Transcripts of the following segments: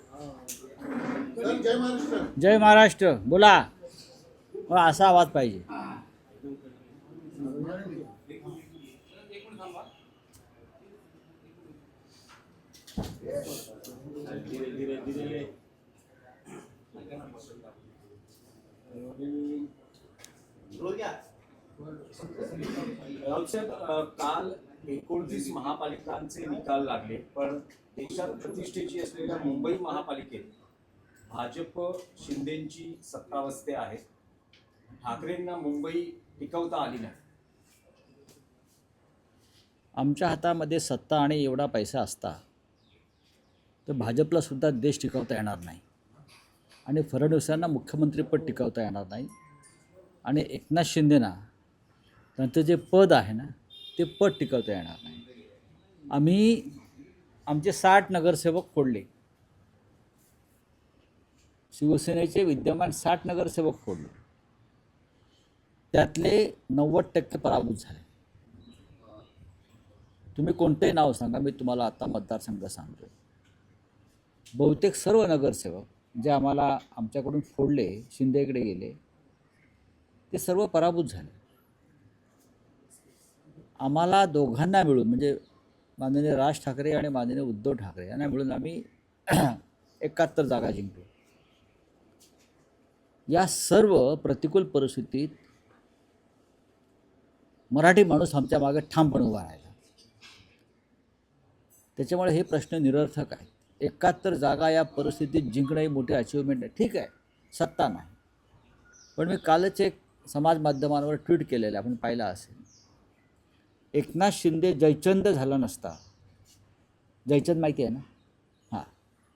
जय महाराष्ट्र. जय महाराष्ट्र. बोला. असा आवाज पाहिजे. राऊत साहेब, काल 29 महापालिकांचे निकाल लागले, पण देशात प्रतिष्ठेची असलेल्या मुंबई महापालिकेत भाजप शिंदेची सत्तावस्थे आहे. ठाकरेंना मुंबई टिकवता आली नाही. आमच्या हातामध्ये सत्ता आणि एवढा पैसा असता तर भाजपला सुद्धा देश टिकवता येणार नाही आणि फडणवीसांना मुख्यमंत्रीपद टिकवता येणार नाही आणि एकनाथ शिंदेना त्यांचं जे पद आहे ना ते पद टिकवता येणार नाही. आम्ही आमचे 60 नगरसेवक फोडले. शिवसेनेचे विद्यमान 60 नगरसेवक फोडले. त्यातले 90% पराभूत झाले. तुम्ही कोणतेही नाव सांगा, मी तुम्हाला आता मतदारसंघ सांगतो. बहुतेक सर्व नगरसेवक जे आम्हाला आमच्याकडून फोडले, शिंदेकडे गेले, ते सर्व पराभूत झाले. आम्हाला दोघांना मिळून, म्हणजे माननीय राज ठाकरे आणि माननीय उद्धव ठाकरे यांना मिळून आम्ही 71 जागा जिंकलो. या सर्व प्रतिकूल परिस्थितीत मराठी माणूस आमच्या मागे ठामपणे उभा राहिला. त्याच्यामुळे हे प्रश्न निरर्थक आहेत. 71 जागा या परिस्थितीत जिंकणं ही मोठी अचिव्हमेंट आहे. ठीक आहे, सत्ता नाही. पण मी कालच एक समाज माध्यमांवर ट्विट केलेलं आपण पाहिलं असेल. एकनाथ शिंदे जयचंद झाला नसता, जयचंद माहिती आहे ना, हां,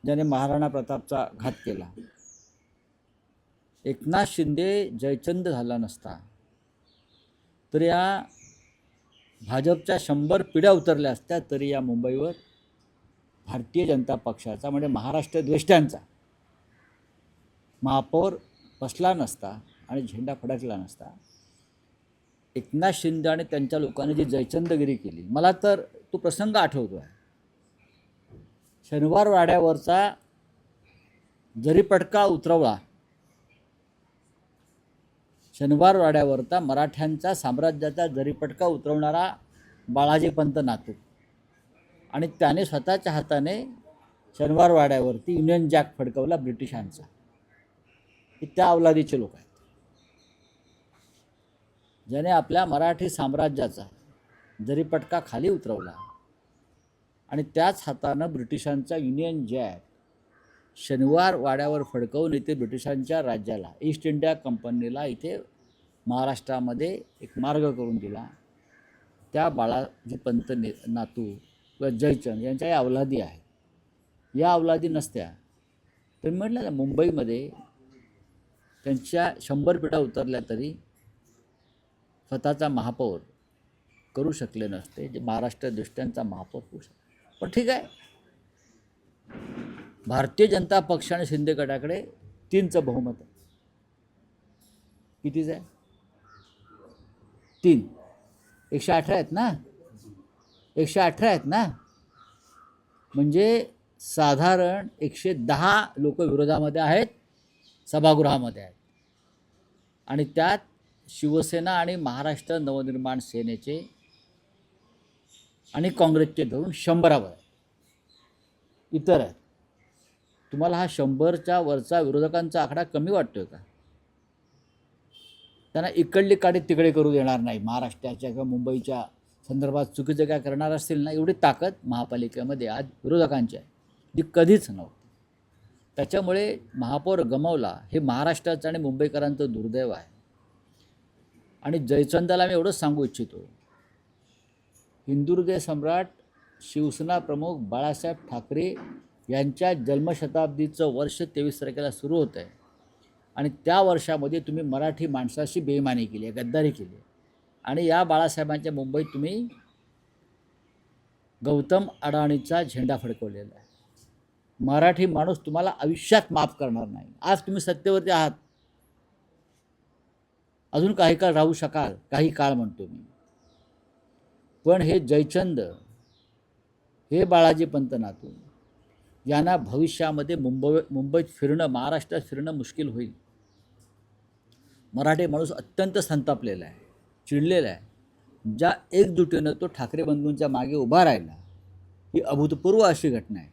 ज्याने महाराणा प्रतापचा घात केला. एकनाथ शिंदे जयचंद झाला नसता तर या भाजपच्या 100 पिढ्या उतरल्या असत्या तरी या मुंबईवर भारतीय जनता पक्षाचा, म्हणजे महाराष्ट्र द्वेष्ट्यांचा महापौर बसला नसता आणि झेंडा फडकला नसता. एकनाथ शिंदे आणि त्यांच्या लोकांनी जी जयचंदगिरी केली, मला तर तो प्रसंग आठवतो आहे. शनिवार वाड्यावरचा जरीपटका उतरवला. शनिवार वाड्यावरचा मराठ्यांचा साम्राज्याचा जरीपटका उतरवणारा बाळाजी पंत नातू, आणि त्याने स्वतःच्या हाताने शनिवार वाड्यावरती युनियन जॅक फडकवला ब्रिटिशांचा. हे त्या अवलादीचे लोक आहेत, ज्याने आपल्या मराठी साम्राज्याचा जरीपटका खाली उतरवला आणि त्याच हातानं ब्रिटिशांचा युनियन जॅक शनिवार वाड्यावर फडकवून इथे ब्रिटिशांच्या राज्याला, ईस्ट इंडिया कंपनीला इथे महाराष्ट्रामध्ये एक मार्ग करून दिला. त्या बाळाजी पंत नातू किंवा जयचंद यांच्या या अवलादी आहे. या अवलादी नसत्या तर म्हटलं ना, मुंबईमध्ये त्यांच्या 100 पिढ्या उतरल्या तरी स्वतःचा महापौर करू शकले नसते, जे महाराष्ट्र दृष्ट्यांचा महापौर होऊ शकतो. पण ठीक आहे, भारतीय जनता पक्ष आणि शिंदे गटाकडे 3चं बहुमत आहे. कितीच आहे? 3. 118 आहेत ना, 118 आहेत ना, म्हणजे साधारण 110 लोक विरोधामध्ये आहेत, सभागृहामध्ये आहेत. आणि त्यात शिवसेना आणि महाराष्ट्र नवनिर्माण सेनेचे आणि काँग्रेसचे धरून 100 इतर आहेत. तुम्हाला हा 100च्या वरचा विरोधकांचा आकडा कमी वाटतोय का? त्यांना इकडली काडी तिकडे करू देणार नाही. महाराष्ट्राच्या किंवा मुंबईच्या संदर्भात चुकीचं काय करणार असतील ना, एवढी ताकद महापालिकेमध्ये आज विरोधकांची आहे, जी कधीच नव्हती. त्याच्यामुळे महापौर गमावला हे महाराष्ट्राचं आणि मुंबईकरांचं दुर्दैव आहे. आणि जयचंदाला मी एवढंच सांगू इच्छितो, हिंदुहृदय सम्राट शिवसेना प्रमुख बाळासाहेब ठाकरे यांच्या जन्मशताब्दीचं वर्ष 23 तारखेला सुरू होतं आहे आणि त्या वर्षामध्ये तुम्ही मराठी माणसाशी बेईमानी केली आहे, गद्दारी केली आहे. आणि या बाळासाहेबांच्या मुंबईत तुम्ही गौतम अडाणीचा झेंडा फडकवलेला आहे. मराठी माणूस तुम्हाला आयुष्यात माफ करणार नाही. आज तुम्ही सत्तेवरती आहात, अजून काही काळ राहू शकाल, काही काळ म्हणतो मी. पण हे जयचंद, हे बाळाजी पंत नातू, यांना भविष्यामध्ये मुंबईत फिरणं, महाराष्ट्रात फिरणं मुश्किल होईल. मराठी माणूस अत्यंत संतापलेला आहे, चिडलेला आहे. ज्या एकजुटीनं तो ठाकरे बंधूंच्या मागे उभा राहिला, ही अभूतपूर्व अशी घटना आहे.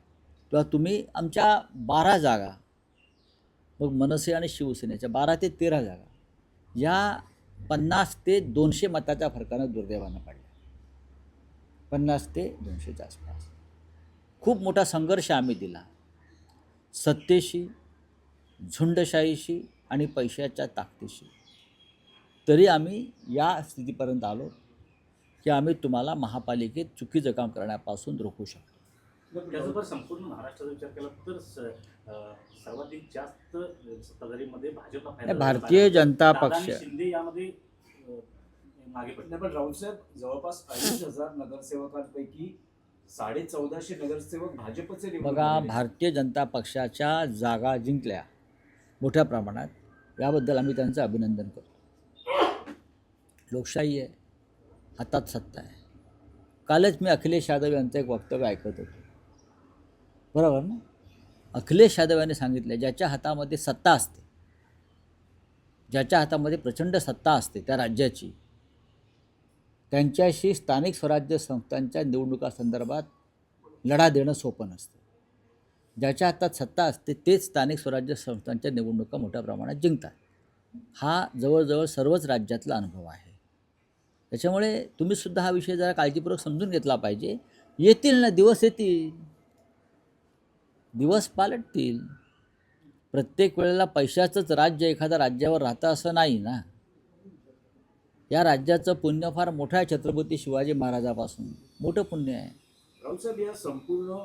तेव्हा तुम्ही आमच्या 12 जागा, मग मनसे आणि शिवसेनेच्या 12 ते 13 जागा, या 50 ते 200 मताच्या फरकानं दुर्दैवानं पडल्या. 50 ते 200च्या आसपास खूप मोठा संघर्ष आम्ही दिला, सत्तेशी, झुंडशाहीशी आणि पैशाच्या ताकदीशी. तरी आम्ही या स्थितीपर्यंत आलो की आम्ही तुम्हाला महापालिकेत चुकीचं काम करण्यापासून रोखू शकतो. त्याचबरोबर संपूर्ण महाराष्ट्राचा विचार केला तर सर्वाधिक जास्त सत्ताधारीमध्ये भाजपला फायदा झाला. भारतीय जनता दादा पक्ष आणि शिंदे यामध्ये मागे पडले. नाही, पण राऊतसाहेब, जवळपास 2,500 नगरसेवकांपैकी 1450 नगरसेवक भाजपचे निवडून बघा, आलेले. भारतीय जनता पक्षाच्या जागा जिंकल्या मोठ्या प्रमाणात, याबद्दल आम्ही त्यांचं अभिनंदन करतो. लोकशाही आहे, हातात सत्ता आहे. कालच मी अखिलेश यादव यांचं एक वक्तव्य ऐकत होतो, बरोबर ना? अखिलेश यादव यांनी सांगितलं, ज्याच्या हातामध्ये सत्ता असते, ज्याच्या हातामध्ये प्रचंड सत्ता असते त्या राज्याची, त्यांच्याशी स्थानिक स्वराज्य संस्थांच्या निवडणुकासंदर्भात लढा देणं सोपं नसतं. ज्याच्या हातात सत्ता असते तेच स्थानिक स्वराज्य संस्थांच्या निवडणुका मोठ्या प्रमाणात जिंकतात. हा जवळजवळ सर्वच राज्यातला अनुभव आहे. त्याच्यामुळे तुम्हीसुद्धा हा विषय जरा काळजीपूर्वक समजून घेतला पाहिजे. येतील ना दिवस, येतील दिवस, पालटतील. प्रत्येक वेळेला पैशाचंच राज्य एखाद्या राज्यावर राहतं असं नाही ना. या राज्याचं पुण्य फार मोठं आहे, छत्रपती शिवाजी महाराजापासून मोठं पुण्य आहे. राऊतसाहेब, या संपूर्ण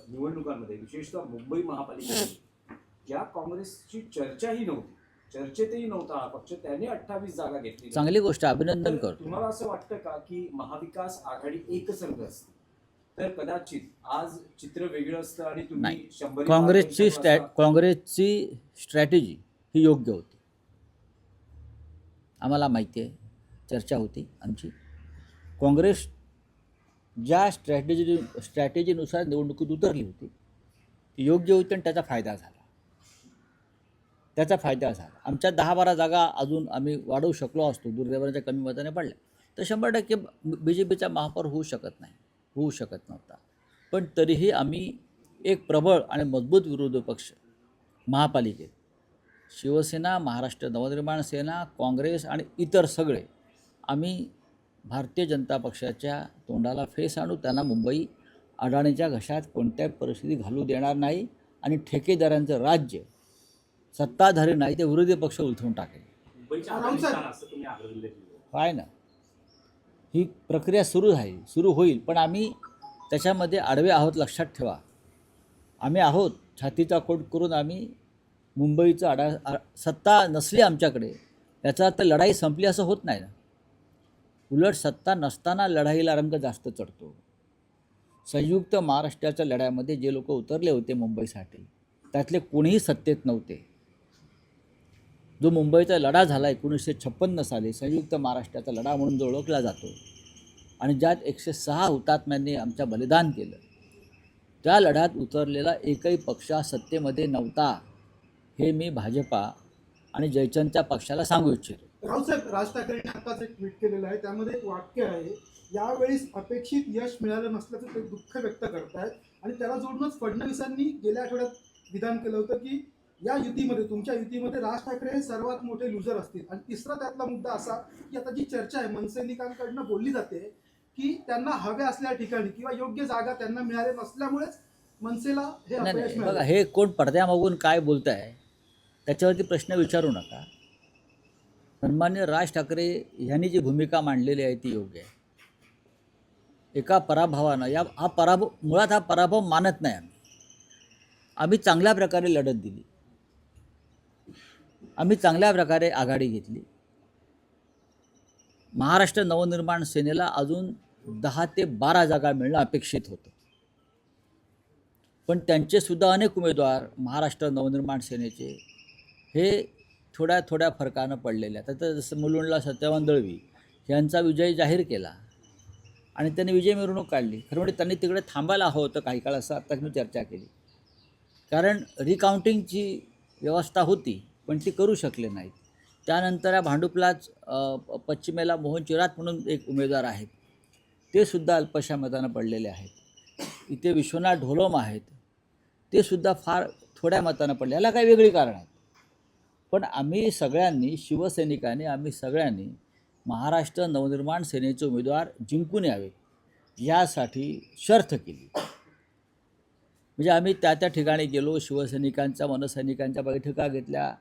निवडणुकांमध्ये विशेषतः मुंबई महापालिकेत ज्या काँग्रेसची चर्चाही नव्हती, चर्चेतही नव्हता हा पक्ष, त्याने 28 जागा घेतली. चांगली गोष्ट, अभिनंदन करतो. तुम्हाला असं वाटतं का की महाविकास आघाडी एकसंघ असते तर कदाचित आज चित्र वेगळं असतं आणि तुम्ही नाही, 100 काँग्रेसची स्ट्रॅटेजी ही योग्य होती. आम्हाला माहिती आहे, चर्चा होती आमची. काँग्रेस ज्या स्ट्रॅटेजीनुसार निवडणुकीत उतरली होती ती योग्य होती आणि त्याचा फायदा झाला. आमच्या 10-12 जागा अजून आम्ही वाढवू शकलो असतो, दुर्दैवाच्या कमी मताने पडल्या तर 100% BJPचा महापौर होऊ शकत नव्हता. पण तरीही आम्ही एक प्रबळ आणि मजबूत विरोधी पक्ष महापालिकेत, शिवसेना, महाराष्ट्र नवनिर्माण सेना, काँग्रेस आणि इतर सगळे, आम्ही भारतीय जनता पक्षाच्या तोंडाला फेस आणू. त्यांना मुंबई अडाणीच्या घशात कोणत्याही परिस्थिती घालू देणार नाही आणि ठेकेदारांचं राज्य सत्ताधारी नाही ते विरोधी पक्ष उलथवून टाकेल. मुंबईच्या अफगाणिस्तान असं तुम्ही आग्रह आहे ना. ही प्रक्रिया सुरू होईल, पण आम्ही त्याच्यामध्ये आडवे आहोत, लक्षात ठेवा. आम्ही आहोत, छातीचा कोट करून आम्ही मुंबईचं सत्ता नसली आमच्याकडे याचा अर्थ लढाई संपली असं होत नाही ना. उलट सत्ता नसताना लढाईला रंग जास्त चढतो. संयुक्त महाराष्ट्राच्या लढ्यामध्ये जे लोक उतरले होते मुंबईसाठी, त्यातले कोणीही सत्तेत नव्हते. जो मुंबईचा लढा झाला 1956 साली, संयुक्त महाराष्ट्राचा लढा म्हणून जो ओळखला जातो आणि ज्यात 106 हुतात्म्यांनी आमच्या बलिदान केलं, त्या लढ्यात उतरलेला एकही पक्ष सत्तेमध्ये नव्हता. हे मी भाजपा आणि जयचंदच्या पक्षाला सांगू इच्छितो. रावसाहेब, राज ठाकरेंनी आताच एक ट्विट केलेलं आहे, त्यामध्ये एक वाक्य आहे, यावेळेस अपेक्षित यश मिळालं नसल्याचं ते दुःख व्यक्त करतायत. आणि त्याला जोडूनच फडणवीसांनी गेल्या आठवड्यात विधान केलं होतं की या युतीमध्ये, तुमच्या युतीमध्ये राज ठाकरे हे सर्वात मोठे लुजर असतील. आणि तिसरा त्यातला मुद्दा असा की आता जी चर्चा आहे मनसैनिकांकडनं बोलली जाते की त्यांना हव्या असल्या ठिकाणी किंवा योग्य जागा त्यांना मिळाल्या नसल्यामुळेच मनसेला हे अपयश नाही, मिळालं. बघा, हे कोण पडद्यामागून काय बोलत आहे त्याच्यावरती प्रश्न विचारू नका. सन्मान्य राज ठाकरे यांनी जी भूमिका मांडलेली आहे ती योग्य आहे. एका पराभवानं, मुळात हा पराभव मानत नाही आम्ही चांगल्या प्रकारे लढत दिली, आम्ही चांगल्या प्रकारे आघाडी घेतली. महाराष्ट्र नवनिर्माण सेनेला अजून 10 ते 12 जागा मिळणं अपेक्षित होतं, पण त्यांचेसुद्धा अनेक उमेदवार महाराष्ट्र नवनिर्माण सेनेचे हे थोड्या फरकानं पडलेले आहेत. आता जसं मुलुंडला सत्यवान दळवी यांचा विजय जाहीर केला, आणि त्यांनी विजय मिरवणूक काढली. खरं म्हणजे त्यांनी तिकडे थांबायला हवं होतं काही काळ, असं आत्ताच मी चर्चा केली. कारण रिकाउंटिंगची व्यवस्था होती पण ती करू शकले नाहीत. त्यानंतर या भांडुपलाच पश्चिमेला मोहन चिरात म्हणून एक उमेदवार आहेत, ते सुद्धा अल्पशा मतानं पडलेले आहेत. इथे विश्वनाथ ढोलम आहेत, ते सुद्धा फार थोड्या मतानं पडले. याला काही वेगळी कारणं आहेत. पण आम्ही सगळ्यांनी, शिवसैनिकांनी, आम्ही सगळ्यांनी महाराष्ट्र नवनिर्माण सेनेचे उमेदवार जिंकून यावेत यासाठी शर्थ केली. म्हणजे आम्ही त्या त्या ठिकाणी गेलो, शिवसैनिकांच्या, मनसैनिकांच्या बैठका घेतल्या,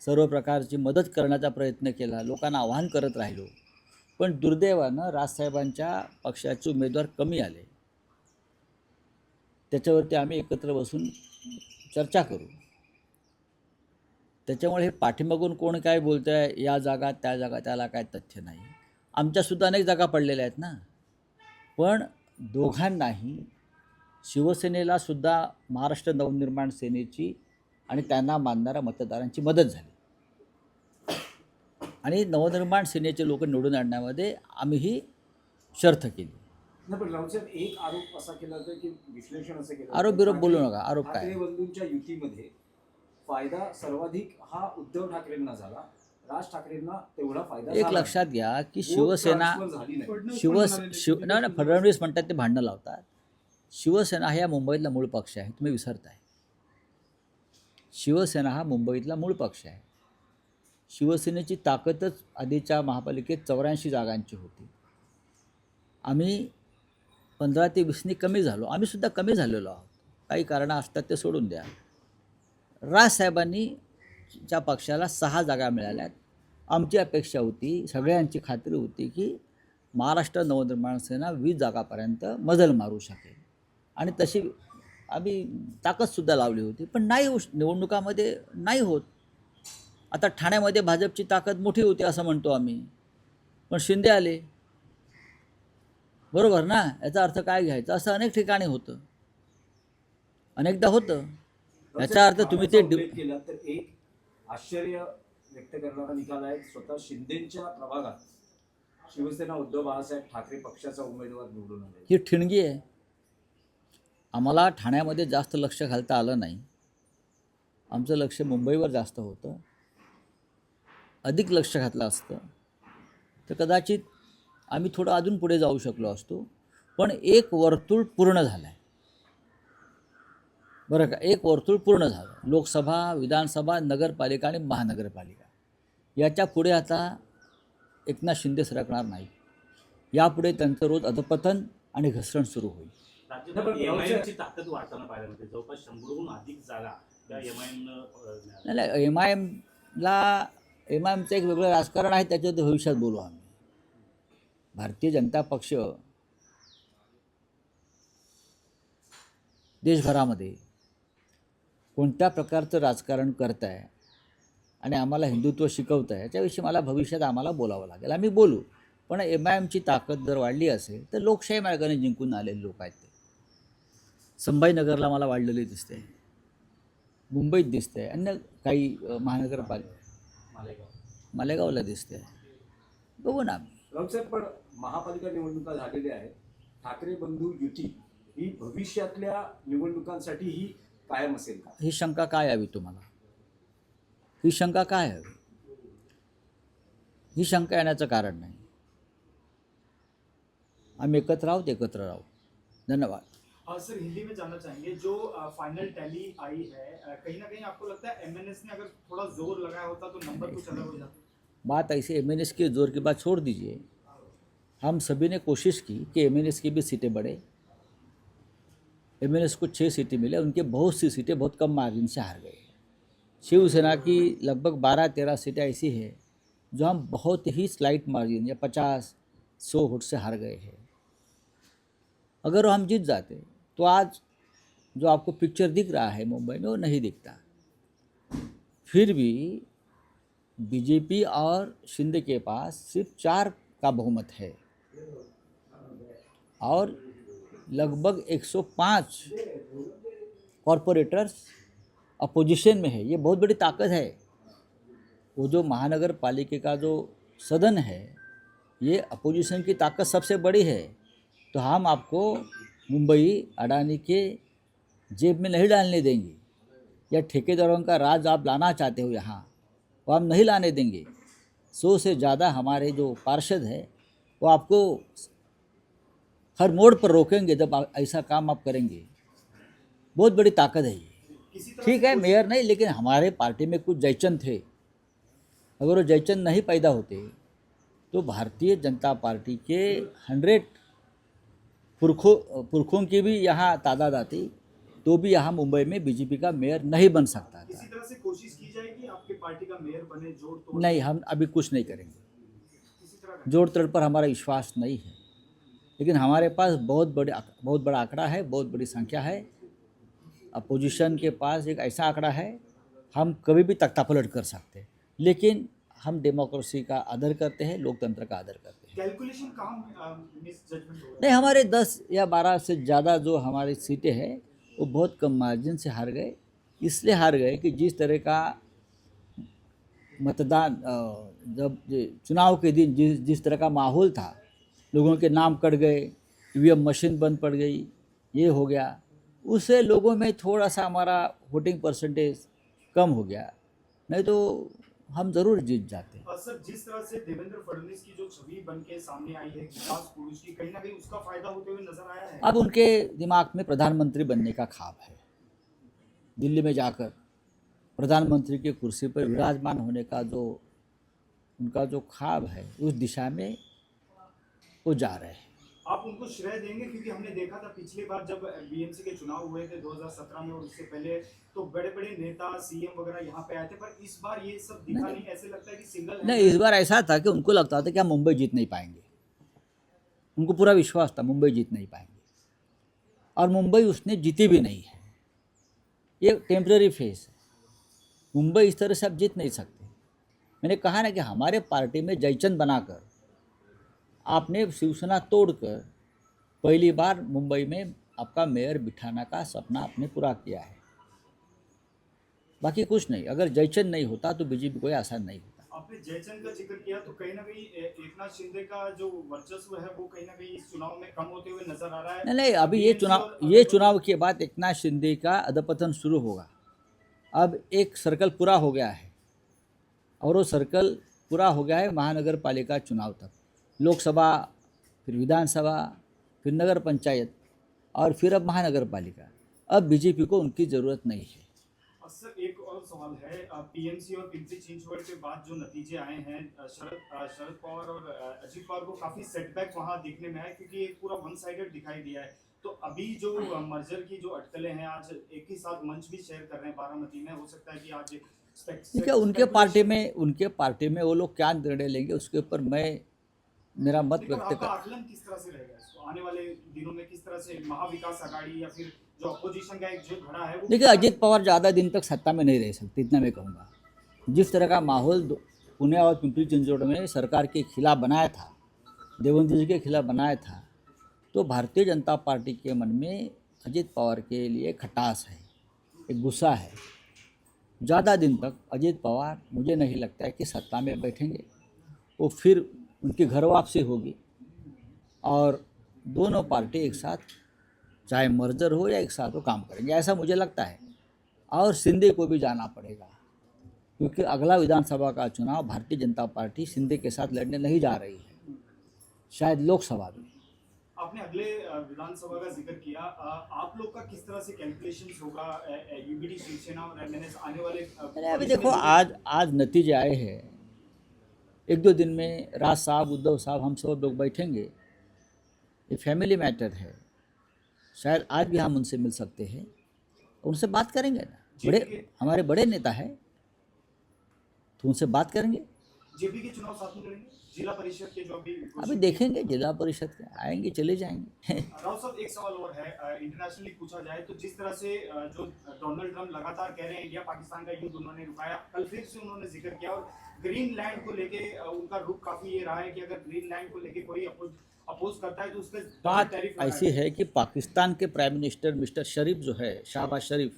सर्व प्रकारची मदत करण्याचा प्रयत्न केला, लोकांना आवाहन करत राहिलो. पण दुर्दैवानं राजसाहेबांच्या पक्षाचे उमेदवार कमी आले. त्याच्यावरती आम्ही एकत्र बसून चर्चा करू. त्याच्यामुळे हे पाठीमागून कोण काय बोलतं आहे, या जागा त्या जागा, त्याला काय तथ्य नाही. आमच्यासुद्धा अनेक जागा पडलेल्या आहेत ना. पण दोघांनाही, शिवसेनेला सुद्धा महाराष्ट्र नवनिर्माण सेनेची आणि त्यांना मानणाऱ्या मतदारांची मदत झाली. आणि नवनिर्माण सेनेचे लोक निवडून आणण्यामध्ये आम्ही ही शर्थ केली. नाही, पण राऊत साहेब, एक आरोप असा केला जातो की विश्लेषण असं केलं आरोप जातं, बिरोप बोलू ठाकरे- नका. आरोप काय? ठाकरे बंधूंच्या युतीमध्ये फायदा सर्वाधिक हा उद्धव ठाकरेंना झाला, राज ठाकरेंना तेवढा फायदा एक झाला लक्षात घ्या की नाही. शिवसेना, Vote transfer झाली नाही. फडणवीस शिव पण म्हणाले शिव की नाही नाही, फडणवीस म्हणतात ते भांडणं लावतात. शिवसेना हा या मुंबईतला मूळ पक्ष आहे, तुम्ही विसरताय. शिवसेना हा मुंबईतला मूळ पक्ष आहे. शिवसेनेची ताकदच आधीच्या महापालिकेत 84 जागांची होती. आम्ही 15 ते 20नी कमी झालो. आम्ही सुद्धा कमी झालेलो आहोत. काही कारणं असतात ते सोडून द्या. राजसाहेबांनी च्या पक्षाला 6 जागा मिळाल्यात. आमची अपेक्षा होती, सगळ्यांची खात्री होती की महाराष्ट्र नवनिर्माण सेना 20 जागापर्यंत मजल मारू शकेल. आणि तशी आम्ही ताकदसुद्धा लावली होती. पण नाही निवडणुकामध्ये नाही होत. आता ठाण्यामध्ये भाजपची ताकद मोठी होती असं म्हणतो आम्ही, पण शिंदे आले. बरोबर ना? याचा अर्थ काय घ्यायचा? असं अनेक ठिकाणी होतं, अनेकदा होतं. याचा अर्थ तुम्ही ते उल्लेख केला तर एक आश्चर्य व्यक्त करणारा निकाल आहे. स्वतः शिंदेच्या प्रभागात शिवसेना उद्धव बाळासाहेब ठाकरे पक्षाचा उमेदवार निवडून आले. ही ठिणगी आहे. आम्हाला ठाण्यामध्ये जास्त लक्ष घालता आलं नाही. आमचं लक्ष मुंबईवर जास्त होतं. अधिक लक्ष घातलं असतं तर कदाचित आम्ही थोडं अजून पुढे जाऊ शकलो असतो. पण एक वर्तुळ पूर्ण झालं आहे, बरं का? एक वर्तुळ पूर्ण झालं. लोकसभा, विधानसभा, नगरपालिका आणि महानगरपालिका, याच्या पुढे आता एकनाथ शिंदे सरकणार नाही. यापुढे त्यांचं रोज अधपतन आणि घसरण सुरू होईल. राज्यात एमआयएमची ताकद वाढताना पाहायला मिळते. जवळपास 100हून अधिक जागा त्या एमआयएमनं नाही, एमआयएमचं एक वेगळं राजकारण आहे, त्याच्यावर भविष्यात बोलू आम्ही. भारतीय जनता पक्ष देशभरामध्ये कोणत्या प्रकारचं राजकारण करत आहे आणि आम्हाला हिंदुत्व शिकवत आहे, याच्याविषयी मला भविष्यात आम्हाला बोलावं लागेल. आम्ही बोलू. पण एमआयएमची ताकद जर वाढली असेल तर लोकशाही मार्गाने जिंकून आलेले लोक आहेत ते. संभाजीनगरला मला वाढलेली दिसते, मुंबईत दिसते, अन्य काही मालेगावला दिसते. बघू ना आम्ही. राऊत साहेब, पण महापालिका निवडणुका झालेल्या आहेत. ठाकरे बंधू युती ही भविष्यातल्या निवडणुकांसाठी ही कायम असेल का? ही शंका काय हवी तुम्हाला? ही शंका काय हवी? ही शंका येण्याचं कारण नाही. आम्ही एकत्र आहोत, एकत्र राहू. धन्यवाद. सर, हिंदी में जानना चाहेंगे, जो फाइनल टैली आई है, कहीं ना कहीं आपको लगता है एमएनएस ने अगर थोड़ा जोर लगाया होता तो नंबर कुछ अलग हो जाता? बात ऐसे एमएनएस के जोर की बात छोड़ दीजिए. हम सभी ने कोशिश की कि एमएनएस की भी सीटें बढ़े. एमएनएस को 6 सीटें मिले, उनके बहुत सी सीटें बहुत कम मार्जिन से हार गए. शिवसेना की लगभग 12-13 सीटें ऐसी हैं जो हम बहुत ही स्लाइट मार्जिन या 50-100 वोट से हार गए हैं. अगर हम जीत जाते तो आज जो आपको पिक्चर दिख रहा है मुंबई में वो नहीं दिखता. फिर भी बीजेपी और शिंदे के पास सिर्फ 4 का बहुमत है और लगभग 105 कॉरपोरेटर्स अपोजिशन में है. ये बहुत बड़ी ताकत है. वो जो महानगर पालिका का जो सदन है, ये अपोजिशन की ताकत सबसे बड़ी है. तो हम आपको मुंबई अडानी के जेब में नहीं डालने देंगे, या ठेकेदारों का राज आप लाना चाहते हो यहाँ, वो हम नहीं लाने देंगे। 100 से ज़्यादा हमारे जो पार्षद हैं वो आपको हर मोड़ पर रोकेंगे जब ऐसा काम आप करेंगे। बहुत बड़ी ताकत है ये। किसी तरह ठीक से है, मेयर नहीं, लेकिन हमारे पार्टी में कुछ जयचंद थे। अगर वो जयचंद नहीं पैदा होते तो भारतीय जनता पार्टी के 100 पुरखों की भी यहाँ तादाद आती, तो भी यहाँ मुंबई में बीजेपी का मेयर नहीं बन सकता किसी था। तरह से कोशिश की जाएगी आपके पार्टी का मेयर बने, जोड़ तोड़ नहीं, हम अभी कुछ नहीं करेंगे। किसी तरह का जोड़ तोड़ पर हमारा विश्वास नहीं है, लेकिन हमारे पास बहुत बड़ा आंकड़ा है, बहुत बड़ी संख्या है। अपोजिशन के पास एक ऐसा आंकड़ा है, हम कभी भी तख्तापलट कर सकते हैं, लेकिन हम डेमोक्रेसी का आदर करते हैं, लोकतंत्र का आदर करते हैं। कैलकुलेशन कहाँ मिस जजमेंट हो नहीं, हमारे 10 या 12 से ज़्यादा जो हमारी सीटें हैं वो बहुत कम मार्जिन से हार गए। इसलिए हार गए कि जिस तरह का मतदान जब चुनाव के दिन जिस तरह का माहौल था, लोगों के नाम कट गए, ईवीएम मशीन बंद पड़ गई, ये हो गया, उससे लोगों में थोड़ा सा हमारा वोटिंग परसेंटेज कम हो गया, नहीं तो हम ज़रूर जीत जाते। और सर, जिस तरह से देवेंद्र फडणवीस की जो छवि बन के सामने आई है विकास पुरुष की, कहीं ना कहीं उसका फायदा होते हुए नजर आया है। अब उनके दिमाग में प्रधानमंत्री बनने का ख्वाब है। दिल्ली में जाकर प्रधानमंत्री की कुर्सी पर विराजमान होने का जो उनका जो ख्वाब है, उस दिशा में वो जा रहे हैं। आप उनको श्रेय देंगे, क्योंकि हमने देखा था पिछली बार जब बीएमसी के चुनाव हुए थे 2017 में, और उससे पहले तो बड़े बड़े नेता सीएम वगैरह यहाँ पे आए थे, पर इस बार ये सब दिखा नहीं। ऐसे लगता है कि सिंगल नहीं, इस बार ऐसा था कि उनको लगता था कि हम मुंबई जीत नहीं पाएंगे। उनको पूरा विश्वास था मुंबई जीत नहीं पाएंगे, और मुंबई उसने जीती भी नहीं है। ये टेम्पररी फेस है। मुंबई इस तरह से आप जीत नहीं सकते। मैंने कहा ना कि हमारे पार्टी में जयचंद बनाकर आपने शिवसेना तोड़कर पहली बार मुंबई में आपका मेयर बिठाने का सपना आपने पूरा किया है। बाकी कुछ नहीं। अगर जयचंद नहीं होता तो बीजेपी कोई आसान नहीं होता। आपने जयचंद का जिक्र किया, तो कहीं ना कहीं एकनाथ शिंदे का जो वर्चस्व है वो कहीं ना कहीं इस चुनाव में कम होते हुए नजर आ रहा है। नहीं, अभी ये चुनाव के बाद एकनाथ शिंदे का अधपतन शुरू होगा। अब एक सर्कल पूरा हो गया है, और वो सर्कल पूरा हो गया है महानगर पालिका चुनाव तक। लोकसभा, फिर विधानसभा, फिर नगर पंचायत, और फिर अब महानगर पालिका। अब बीजेपी को उनकी ज़रूरत नहीं है। सर, एक और सवाल है, पीएमसी और पिंपरी चिंचवड के बाद जो नतीजे आए हैं, शरद पवार और अजित पवार को काफी सेटबैक वहां देखने में आया, क्योंकि एक पूरा वन साइडेड दिखाई दिया है। तो अभी जो मर्जर की जो अटकलें हैं, आज एक ही साथ मंच भी शेयर कर रहे हैं बारामती में, हो सकता है कि आज ठीक है, उनके पार्टी में वो लोग क्या निर्णय लेंगे उसके ऊपर मेरा मत व्यक्त आपका आकलन किस तरह से रहेगा इसको आने वाले दिनों में? किस तरह से महाविकास आघाड़ी या फिर जो अपोजिशन का एक जो खड़ा है वो? देखिए, अजित पवार ज़्यादा दिन तक सत्ता में नहीं रह सकते, इतना मैं कहूँगा। जिस तरह का माहौल पुणे और पिंपरी चिंचवड में सरकार के खिलाफ बनाया था, देवेंद्र जी के खिलाफ बनाया था, तो भारतीय जनता पार्टी के मन में अजित पवार के लिए खटास है, एक गुस्सा है। ज़्यादा दिन तक अजित पवार मुझे नहीं लगता है कि सत्ता में बैठेंगे। वो फिर उनकी घर वापसी होगी, और दोनों पार्टी एक साथ, चाहे मर्जर हो या एक साथ वो काम करेंगे, ऐसा मुझे लगता है। और शिंदे को भी जाना पड़ेगा, क्योंकि अगला विधानसभा का चुनाव भारतीय जनता पार्टी शिंदे के साथ लड़ने नहीं जा रही है, शायद लोकसभा में। आपने अगले विधानसभा का जिक्र किया, आप लोग का किस तरह से कैलकुलेशंस होगा? यूबीडी, शिवसेना और एमएनएस आने वाले अभी देखो, आज नतीजे आए हैं। 1-2 दिन में राज साहब, उद्धव साहब, हम सब लोग बैठेंगे। ये फैमिली मैटर है, शायद आज भी हम उनसे मिल सकते हैं, उनसे बात करेंगे ना। हमारे बड़े नेता हैं, तो उनसे बात करेंगे। जेपी के चुनाव साथ में लड़ेंगे, जिला परिषद के जो अभी देखेंगे, जिला परिषद के आएंगे चले जाएंगे। राव साहब, एक सवाल और है, इंटरनेशनली पूछा जाए तो जिस तरह से जो डोनाल्ड ट्रम्प लगातार कह रहे हैं इंडिया पाकिस्तान का युद्ध उन्होंने रुकाया, कल फिर से उन्होंने जिक्र किया, और ग्रीनलैंड को लेके उनका रुख काफी ये रहा है कि अगर ग्रीनलैंड को लेके कोई अपोज करता है तो उस पर बात ऐसी है कि पाकिस्तान के प्राइम मिनिस्टर मिस्टर शरीफ जो है, शहबाज शरीफ,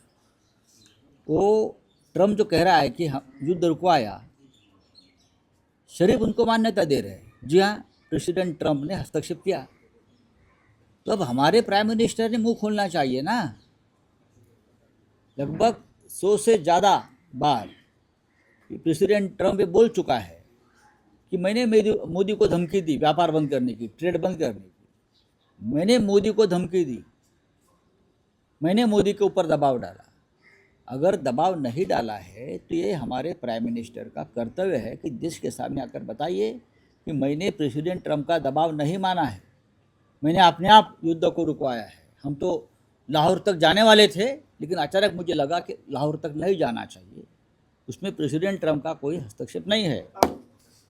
वो ट्रम्प जो कह रहा है कि हम युद्ध रुकवाया, शरीफ उनको मान्यता दे रहे हैं। जी हाँ, प्रेसिडेंट ट्रम्प ने हस्तक्षेप किया, तो अब हमारे प्राइम मिनिस्टर ने मुंह खोलना चाहिए ना। लगभग 100 से ज़्यादा बार प्रेसिडेंट ट्रम्प ये बोल चुका है कि मैंने मोदी को धमकी दी व्यापार बंद करने की, ट्रेड बंद करने की। मैंने मोदी को धमकी दी, मैंने मोदी के ऊपर दबाव डाला। अगर दबाव नहीं डाला है तो ये हमारे प्राइम मिनिस्टर का कर्तव्य है कि देश के सामने आकर बताइए कि मैंने प्रेसिडेंट ट्रम्प का दबाव नहीं माना है, मैंने अपने आप युद्ध को रुकवाया है। हम तो लाहौर तक जाने वाले थे, लेकिन अचानक मुझे लगा कि लाहौर तक नहीं जाना चाहिए। उसमें प्रेसिडेंट ट्रम्प का कोई हस्तक्षेप नहीं है।